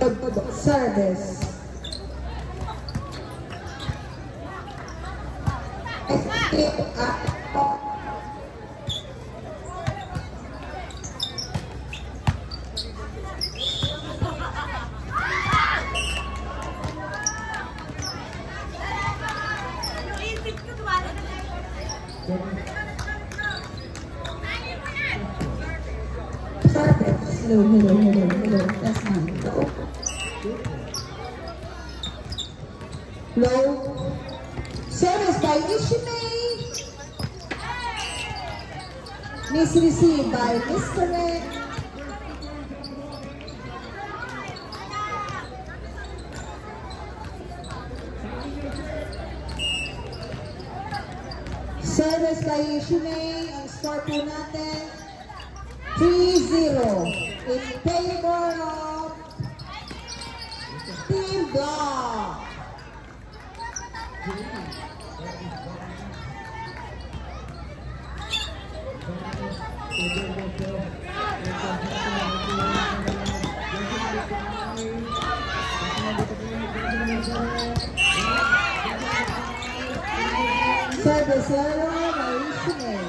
Service. Hello. That's mine. Low. Service by Ishimei. Miss received by Mr. Red. Service by Ishimei. Ang score po natin 3-0 in favor of Team Dog. Service error by Ishimei.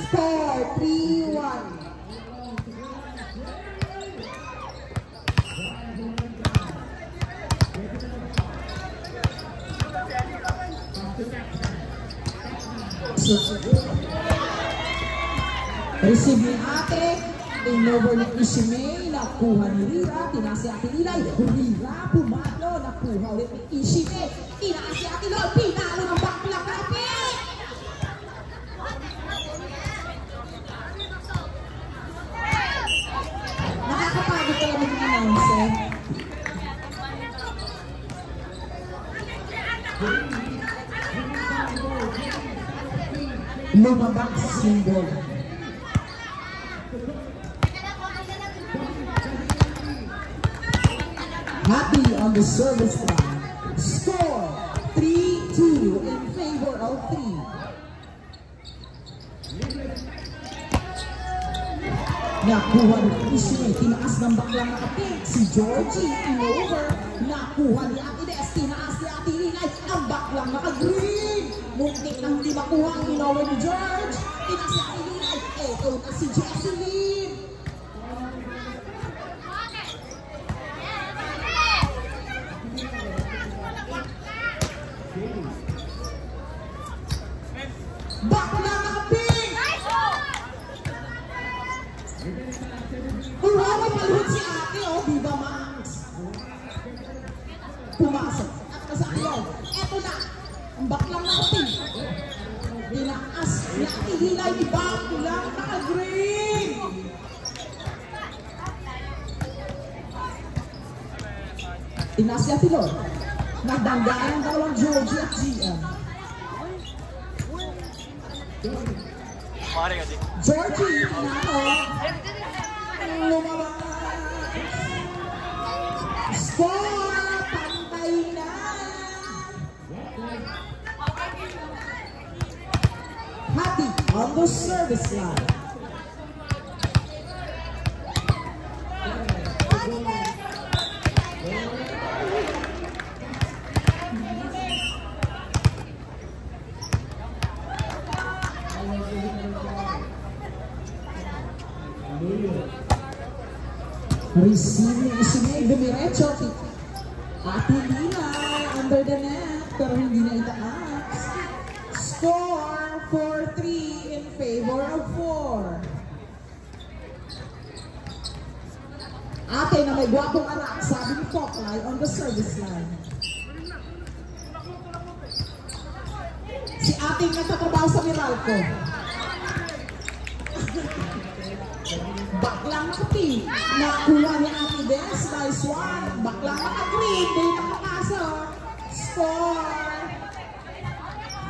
Score 3-1. Receive ni ate, in-over ni Ishimei, nakuha ni Rira, tinaas si ate Lilay, Rira, pumatlo, nakuha ulit ni Ishimei, tinaas si ate Lol, pinalo ng backlock natin! Nakakapagod pala mag-announce. Lumabak yung bola. Happy on the service line. Score 3-2 in favor of 3. Nakuha ni Ishimei, tinaas ng baklang nakatik. Si Georgie, in-over. Nakuha ni Ate Des, tinaas ni Ate Linay. Ang baklang naka-green. Muntik nang di makuha ang in-over ni George. Tinaas si Ate Linay. Eto na si Jesseline. Baklang naka-pink. May paluhod si ate, oh, Viva Max. Pumasok at kasakyan. Eto na, ang baklang natin. Tinaas ni Ate Hilay ni baklang naka-green. Tinaas si Ate Lord. Nagdanggaan ang dalawang Georgie at GM. Georgie, nako. Lumabas. Score! Pantay na! Happy on the service line. Receiving Ishimei, dumiretso. Ate Linay under the net, pero hindi na itaas. Score 4-3 in favor of 4. Ate na may gwapong anak, sabi ni Foklay on the service line. Si ating nagtatrabaho sa Meralco. Baklang nakapi. Nakuha ni Ate Des. Nice one. Baklang naka-green. Di nakapasok. Score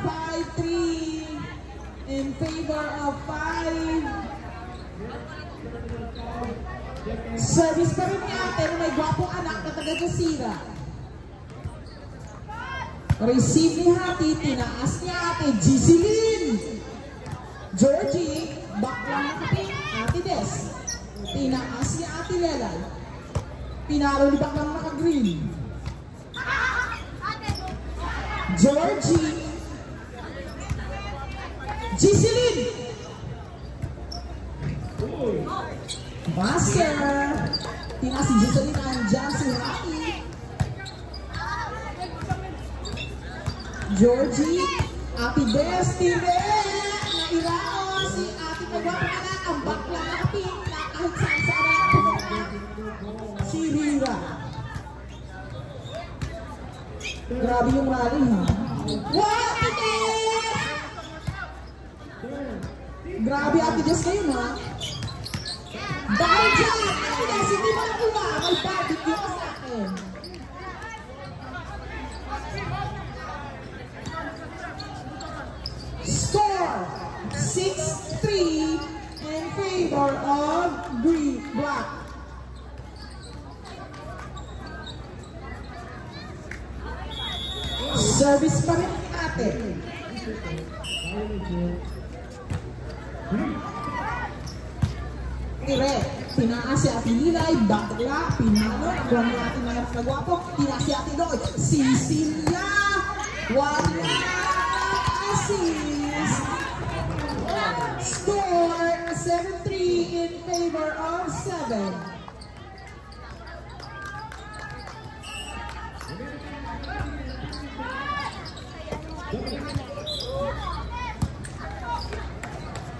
5-3 in favor of 5. Service pa rin ni ate na may gwapong anak na taga-Jasira. Receive ni Hati. Tinaas ni ate. Jesseline. Georgie. Baklang nakapi. Ate Des. tinaas ni Ate Lelay. Pinalo ni Baklang naka-green. Georgie. Giselyn. Master. Tinaas si Giselyn, andyan si Rocky. Georgie. Ate Destiny. Nairao si Ate Pagwapanan. Ang Baklang nakapin na kahit saan sa arang si Rira. Grabe yung rally, ha? Wow, Ate! Grabe, Ate Des ngayon, ha? Dahil dyan, Ate Des, hindi mo nakuha. May barbecue ka sa akin. Score 6-3 in favor of Black. Service pa rin Ate. Direk, tinaas si Ate Lilay, Bakla, Pinalo, kung natin na yung nagwapo, tinaas si Ate Doy, Cecilia, wala assist. Score 7-3 in favor of 7.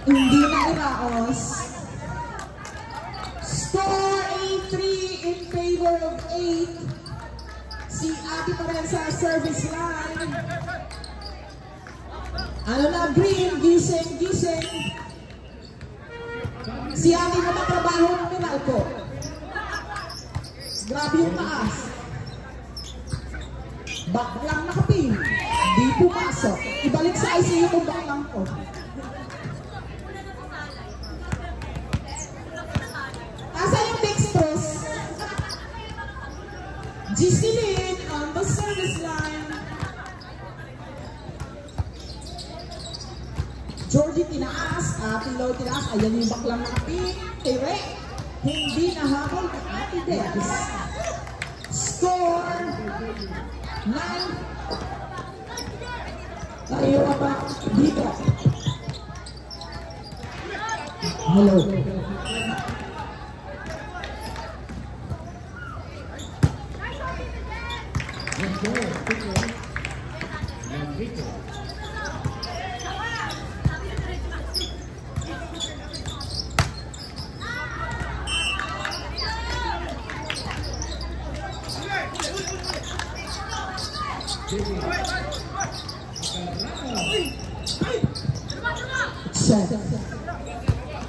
Hindi na iraos. Score 8-3 in favor of 8. Si Ate pa rin sa service line. Ano na, green, gising. Si Ate na matrabaho ng Meralco. Grabe yung taas. Baklang nakapin. Di pumasok. Ibalik sa ICU kung baklang ko. Giselyn on the service line. Georgie tinaas, Ate Low tinaas. Ayan yung Baklang nakapin. Tere, hindi nahabol ka Ate Des. Score 9. Tayo ka ba dito? Hello.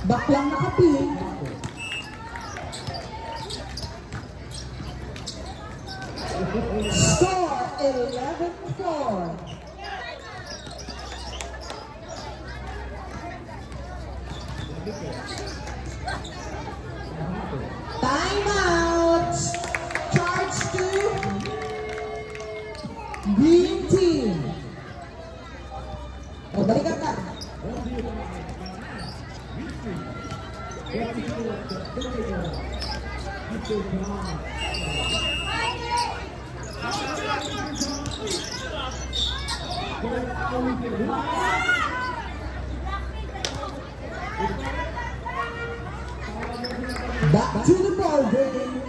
Baklang nakapin. Score 11-4. Time out. Charge to green team. O, balikan ka. Back to the ball game.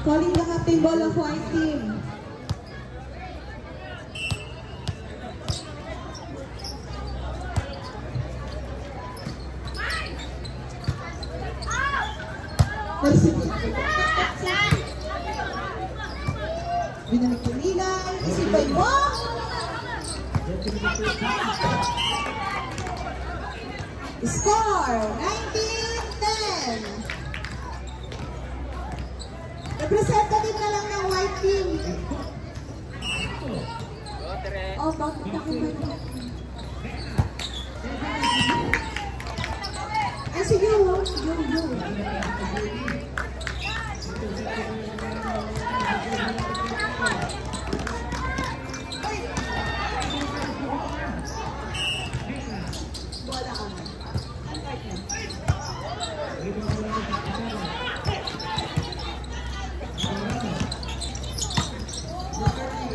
Calling the captain ball of white team. Binalik yung Nilay, isipay mo! Score! 19-10! Representative na lang ng white team. Oh, bakit nakibay mo? Ay, sige, oh. Yo. Wala ka na.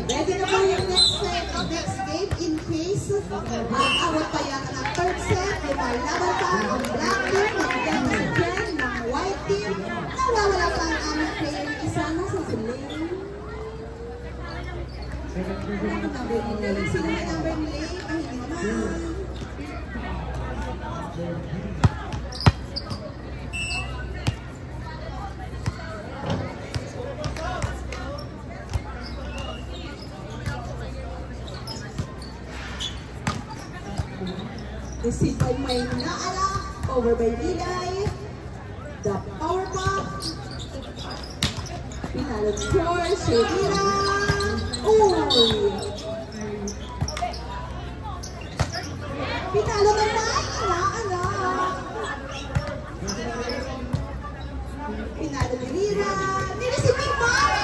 Ready na po yung next game in case awat pa yan ng third set. Lumalaban pa ang black team ng Dennis ng white team. Nawawala pa ang aming player isa na sa lane. Sino may number ni lane? Ay, hindi naman. Receive by Maynala, over by Nilay, the power pop, pinalo score, Shavira, pinalo naman, pinalo ni Rira, nireceive ni Mari,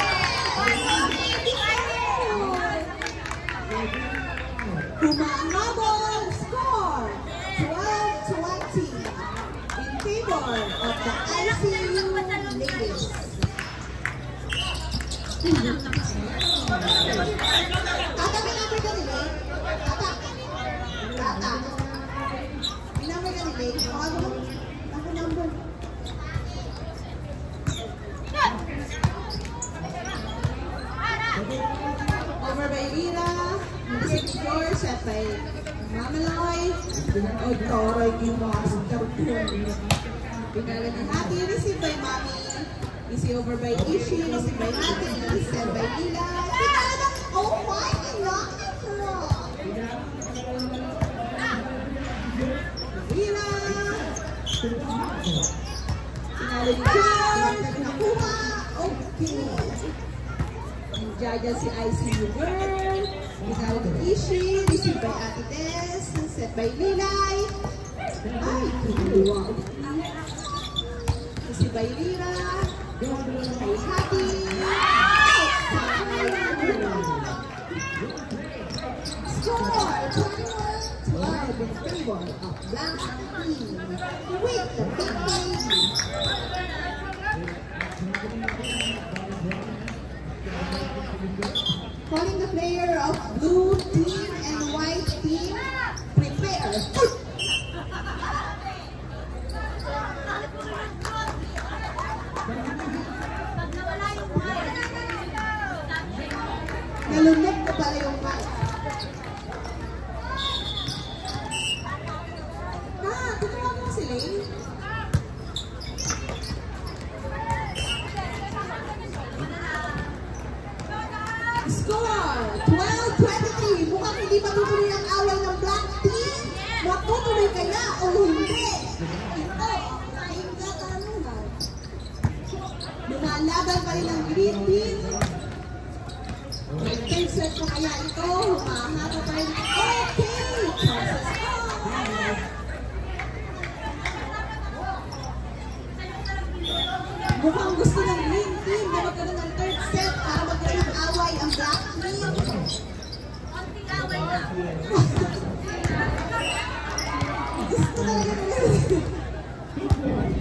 Kumaanabol, score, 12-20 in favor of the ICU ladies. Tata, may number ka nila? Tata. May number ka nila? Ako number. Over by Rira. Score set by Mamaloy. O Toroy yung mga karton. Pinala ni Hati. Receive by Mami. Easy over by Ishi. Receive by Hati. Set by Nila. Pinala ng oh my God! Rira. Pinala ni George. Nakuha. Okay. Jaja si ICU girl. Pinalo ni Ishi, received by Ate Des, set by Lilay. Ay, kinuha. Received by Lira. Kay Hati. Score! 21-12 in favor of Black Team. With the big baby. Calling the player of blue team and white team, prepare. Nalunod ko pala yung mic. Tutuwa mo sila eh. Score! 12-23. Mukhang hindi matutuloy ang away ng black team. Matutuloy kaya o hindi? Ito, kainggatanunan. Lumalaban pa rin ang green team. May third set pa kaya ito. Humahaba pa rin. Okay! Chances on! Mukhang gusto ng green team na magkaroon ng third set para magkaroon ng away ang black team. Konting away na. Gusto talaga nila.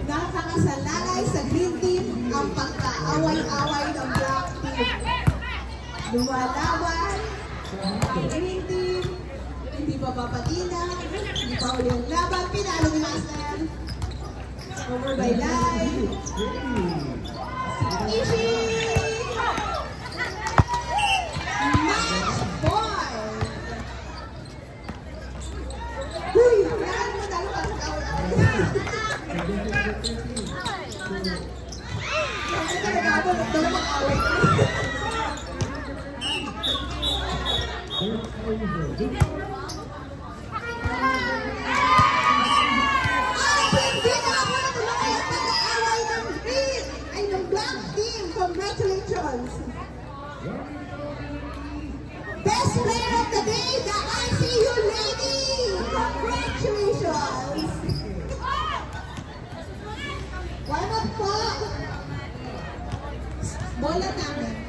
Nakakasalalay sa green team ang pagka-away-away ng black team. Lumalaban ang green team, hindi pa papatina, Paul yung laban, pinalo ni Master. Over by line. Ishi! Match point! Uy! Yan mo dalo ka sa kawal. Kasi ka nag-aabot at dalo mag-away. Congratulations! Best player of the day, the ICU lady! Congratulations! Warm up po! Bola namin.